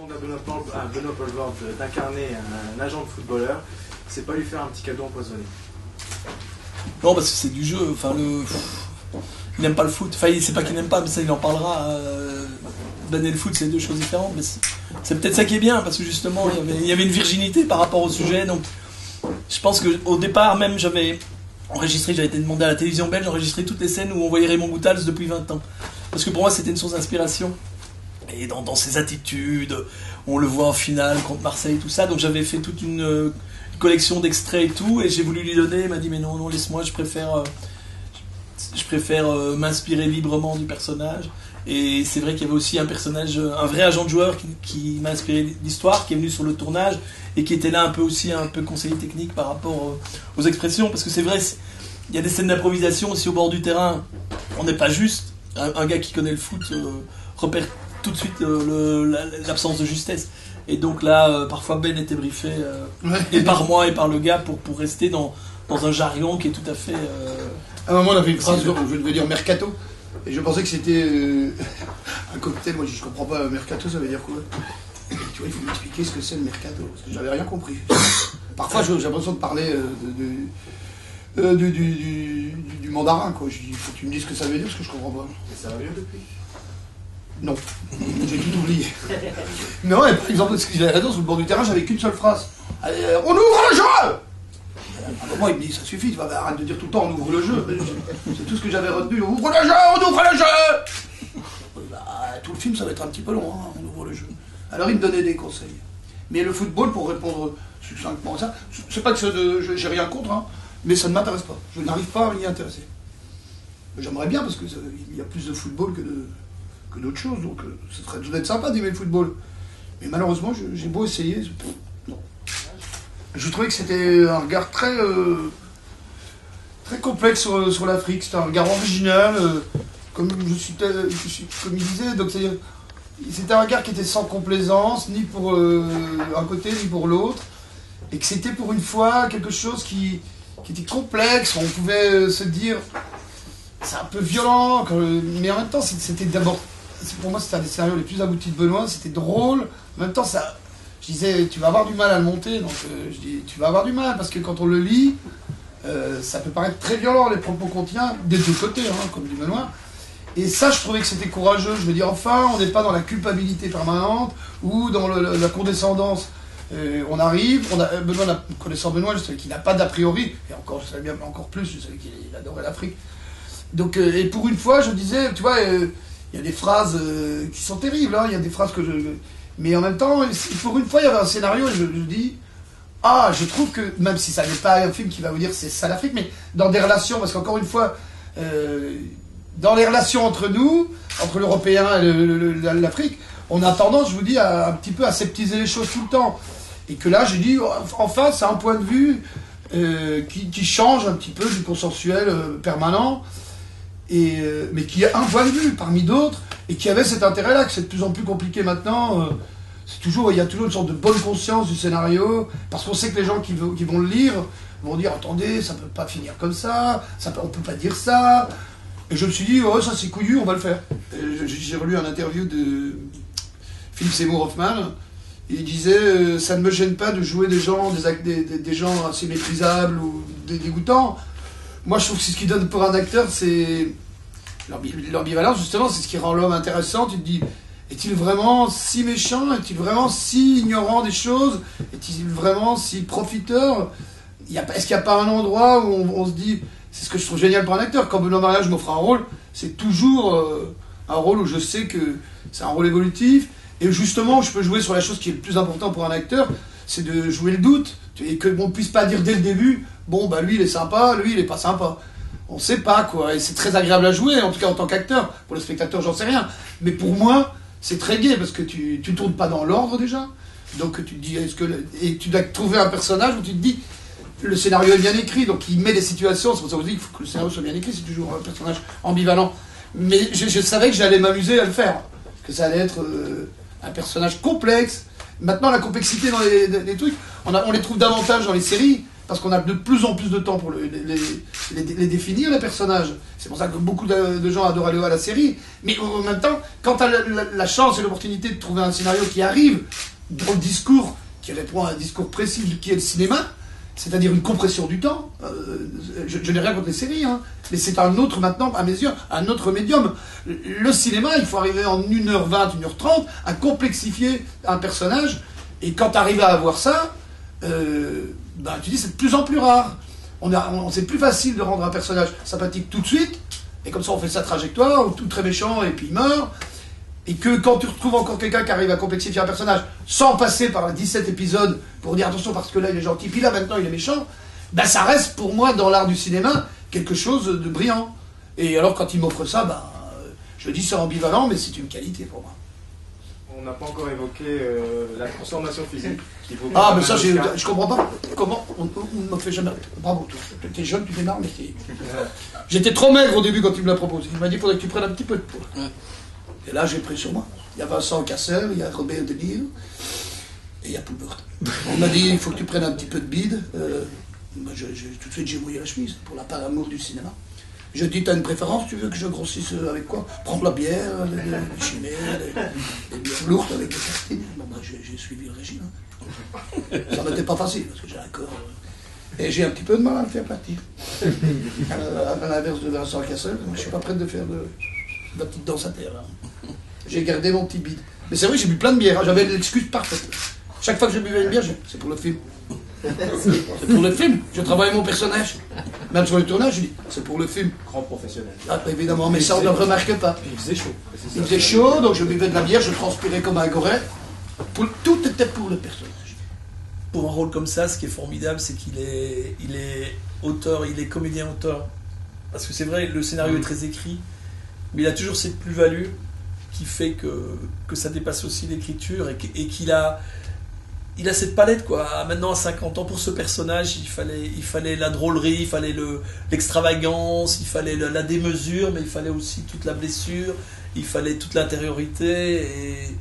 demande à Benoît Poelvoorde d'incarner un agent de footballeur, c'est pas lui faire un petit cadeau empoisonné. Non, parce que c'est du jeu. Enfin, il n'aime pas le foot. Enfin, c'est pas qu'il n'aime pas, mais ça, il en parlera. Dan et le foot, c'est deux choses différentes. Mais c'est peut-être ça qui est bien, parce que justement, il y avait une virginité par rapport au sujet. Donc, je pense qu'au départ, même, j'avais été demandé à la télévision belge d'enregistrer toutes les scènes où on voyait Raymond Goethals depuis 20 ans. Parce que pour moi, c'était une source d'inspiration. Et dans ses attitudes, on le voit en finale contre Marseille, tout ça. Donc j'avais fait toute une collection d'extraits et tout, et j'ai voulu lui donner. Il m'a dit mais non, laisse-moi, je préfère m'inspirer librement du personnage. Et c'est vrai qu'il y avait aussi un personnage, un vrai agent de joueur qui m'a inspiré l'histoire, qui est venu sur le tournage et qui était là un peu conseiller technique par rapport aux expressions, parce que c'est vrai, il y a des scènes d'improvisation aussi au bord du terrain. On n'est pas juste. Un gars qui connaît le foot repère tout de suite l'absence de justesse. Et donc là, parfois Ben était briefé et par moi et par le gars pour rester dans un jargon qui est tout à fait... À un moment, on avait une phrase, je devais dire mercato, et je pensais que c'était un cocktail. Moi, je comprends pas, mercato, ça veut dire quoi? Tu vois, il faut m'expliquer ce que c'est le mercato, parce que j'avais rien compris. Parfois, j'ai l'impression de parler du mandarin, quoi. Je dis, il faut que tu me dises ce que ça veut dire, parce que je comprends pas. Et ça va mieux depuis? Non, j'ai tout oublié. Mais ouais, par exemple, parce que j'avais raison, sur le bord du terrain, j'avais qu'une seule phrase. On ouvre le jeu! À un moment, il me dit, ça suffit, tu vas arrête de dire tout le temps, on ouvre le jeu. C'est tout ce que j'avais retenu, on ouvre le jeu, on ouvre le jeu! Bah, tout le film, ça va être un petit peu long, hein, on ouvre le jeu. Alors, il me donnait des conseils. Mais le football, pour répondre succinctement à ça, c'est pas que j'ai rien contre, hein, mais ça ne m'intéresse pas. Je n'arrive pas à m'y intéresser. J'aimerais bien, parce qu'il y a plus de football que d'autres choses, donc ça doit être sympa d'aimer le football. Mais malheureusement, j'ai beau essayer, non. Je trouvais que c'était un regard très complexe sur l'Afrique. C'était un regard original, comme il disait. Donc c'est-à-dire, c'était un regard qui était sans complaisance, ni pour un côté ni pour l'autre, et que c'était pour une fois quelque chose qui était complexe. On pouvait se dire, c'est un peu violent, mais en même temps, c'était d'abord. Pour moi, c'était un des scénarios les plus aboutis de Benoît, c'était drôle. En même temps, je disais, tu vas avoir du mal à le monter, donc je dis, tu vas avoir du mal, parce que quand on le lit, ça peut paraître très violent, les propos qu'on tient, des deux côtés, hein, comme dit Benoît. Et ça, je trouvais que c'était courageux. Je veux dire, enfin, on n'est pas dans la culpabilité permanente, ou dans la condescendance. On arrive, connaissant Benoît, je savais qu'il n'a pas d'a priori, et encore, je savais bien encore plus, je savais qu'il adorait l'Afrique. Donc, et pour une fois, je disais, tu vois... il y a des phrases qui sont terribles, hein. Il y a des phrases que mais en même temps, pour une fois, il y avait un scénario et je dis, je trouve que, même si ça n'est pas un film qui va vous dire c'est ça l'Afrique, mais dans des relations, parce qu'encore une fois, dans les relations entre nous, entre l'Européen et l'Afrique, on a tendance, je vous dis, un petit peu à aseptiser les choses tout le temps. Et que là, j'ai dit, enfin, c'est un point de vue qui change un petit peu du consensuel permanent. Mais qui est un point de vue parmi d'autres, et qui avait cet intérêt-là, que c'est de plus en plus compliqué maintenant. Il y a toujours une sorte de bonne conscience du scénario, parce qu'on sait que les gens qui vont le lire vont dire, attendez, ça peut pas finir comme ça, on peut pas dire ça. Et je me suis dit, ça c'est couillu, on va le faire. J'ai relu un interview de Philippe Seymour Hoffman, et il disait, ça ne me gêne pas de jouer des gens assez méprisables ou dégoûtants. Moi, je trouve que ce qui donne pour un acteur, c'est l'ambivalence, justement, c'est ce qui rend l'homme intéressant. Tu te dis, est-il vraiment si méchant? Est-il vraiment si ignorant des choses? Est-il vraiment si profiteur? Est-ce qu'il n'y a pas un endroit où on se dit, c'est ce que je trouve génial pour un acteur, quand Benoît Mariage m'offre un rôle, c'est toujours un rôle où je sais que c'est un rôle évolutif, et justement, je peux jouer sur la chose qui est le plus important pour un acteur, c'est de jouer le doute, et que on ne puisse pas dire dès le début, bon, bah lui il est sympa, lui il est pas sympa. On sait pas, quoi, et c'est très agréable à jouer, en tout cas en tant qu'acteur. Pour le spectateur, j'en sais rien. Mais pour moi, c'est très gai, parce que tu tournes pas dans l'ordre déjà. Donc tu te dis, et tu dois trouver un personnage où tu te dis, le scénario est bien écrit, donc il met des situations, c'est pour ça que je dis qu'il faut que le scénario soit bien écrit, c'est toujours un personnage ambivalent. Mais je savais que j'allais m'amuser à le faire, que ça allait être un personnage complexe. Maintenant, la complexité dans les trucs, on les trouve davantage dans les séries, parce qu'on a de plus en plus de temps pour les définir, les personnages. C'est pour ça que beaucoup de gens adorent aller voir la série. Mais en même temps, quand tu as la chance et l'opportunité de trouver un scénario qui arrive dans le discours, qui répond à un discours précis qui est le cinéma, c'est-à-dire une compression du temps, je n'ai rien contre les séries, hein, mais c'est un autre, maintenant, à mes yeux, un autre médium. Le cinéma, il faut arriver en 1h20, 1h30 à complexifier un personnage, et quand tu arrives à avoir ça, tu dis c'est de plus en plus rare. C'est plus facile de rendre un personnage sympathique tout de suite, et comme ça on fait sa trajectoire, ou tout très méchant, et puis il meurt. Et que quand tu retrouves encore quelqu'un qui arrive à complexifier un personnage sans passer par les 17 épisodes pour dire attention parce que là il est gentil, puis là maintenant il est méchant, ça reste pour moi dans l'art du cinéma quelque chose de brillant. Et alors quand il m'offre ça, je dis c'est ambivalent, mais c'est une qualité pour moi. On n'a pas encore évoqué la transformation physique. Mais ça je comprends pas comment on ne me fait jamais. Bravo, toi. T'es jeune, tu démarres, mais j'étais trop maigre au début quand tu me l'as proposé. Il m'a dit il faudrait que tu prennes un petit peu de poids. Et là, j'ai pris sur moi. Il y a Vincent Cassel, il y a Robert De Niro, et il y a Poulbert. On m'a dit, il faut que tu prennes un petit peu de bide. Tout de suite, j'ai mouillé la chemise pour la part amour du cinéma. Je dis, t'as une préférence, tu veux que je grossisse avec quoi? Prends la bière, les chimères, les bières lourdes avec des tartines. J'ai suivi le régime. Hein. Ça n'était pas facile, parce que j'ai un corps... Et j'ai un petit peu de mal à le faire partir. À l'inverse de Vincent Cassel, je ne suis pas prêt de faire la petite danse à terre. Là. J'ai gardé mon petit bide. Mais c'est vrai, j'ai bu plein de bière. Hein. J'avais l'excuse parfaite. Chaque fois que je buvais une bière, c'est pour le film. C'est pour le film. Je travaillais mon personnage. Même sur le tournage, je dis, c'est pour le film. Grand professionnel. Ah, évidemment, mais ça, on ne le remarque pas. Il faisait chaud. Il faisait chaud, donc je buvais de la bière, je transpirais comme un goret. Tout était pour le personnage. Pour un rôle comme ça, ce qui est formidable, c'est qu'il est auteur, il est comédien-auteur. Parce que c'est vrai, le scénario est très écrit, mais il a toujours cette plus-value qui fait que ça dépasse aussi l'écriture et qu'il a cette palette, quoi. Maintenant, à 50 ans, pour ce personnage, il fallait la drôlerie, il fallait l'extravagance, il fallait la démesure, mais il fallait aussi toute la blessure, il fallait toute l'intériorité.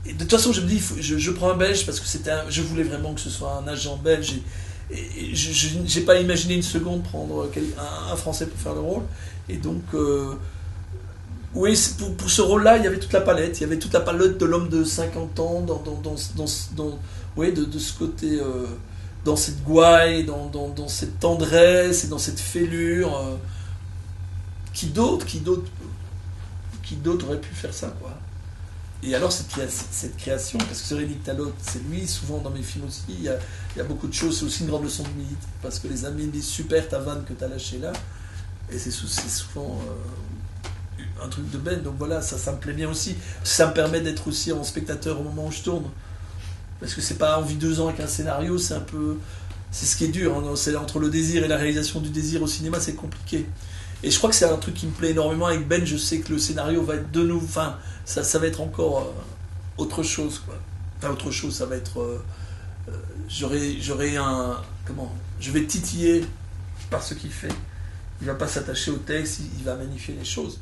Et de toute façon, je me dis, je prends un Belge parce que je voulais vraiment que ce soit un agent belge. Et je n'ai pas imaginé une seconde prendre un Français pour faire le rôle. Et donc, oui, pour ce rôle-là, il y avait toute la palette. Il y avait toute la palette de l'homme de 50 ans de ce côté, dans cette gouaille, dans cette tendresse et dans cette fêlure. Qui d'autre aurait pu faire ça, quoi. Et alors cette création, parce que c'est Nick Talot, c'est lui, souvent dans mes films aussi, il y a beaucoup de choses, c'est aussi une grande leçon d'humilité, parce que les amis me disent super ta vanne que tu as lâchée là, et c'est souvent un truc de bête, donc voilà, ça me plaît bien aussi, ça me permet d'être aussi en spectateur au moment où je tourne, parce que c'est pas en vie 2 ans avec un scénario, c'est ce qui est dur, hein, c'est entre le désir et la réalisation du désir au cinéma, c'est compliqué. Et je crois que c'est un truc qui me plaît énormément avec Ben, je sais que le scénario va être de nouveau, enfin, ça va être encore autre chose, quoi. Enfin, autre chose, ça va être... j'aurai un... Comment? Je vais titiller par ce qu'il fait. Il va pas s'attacher au texte, il va magnifier les choses.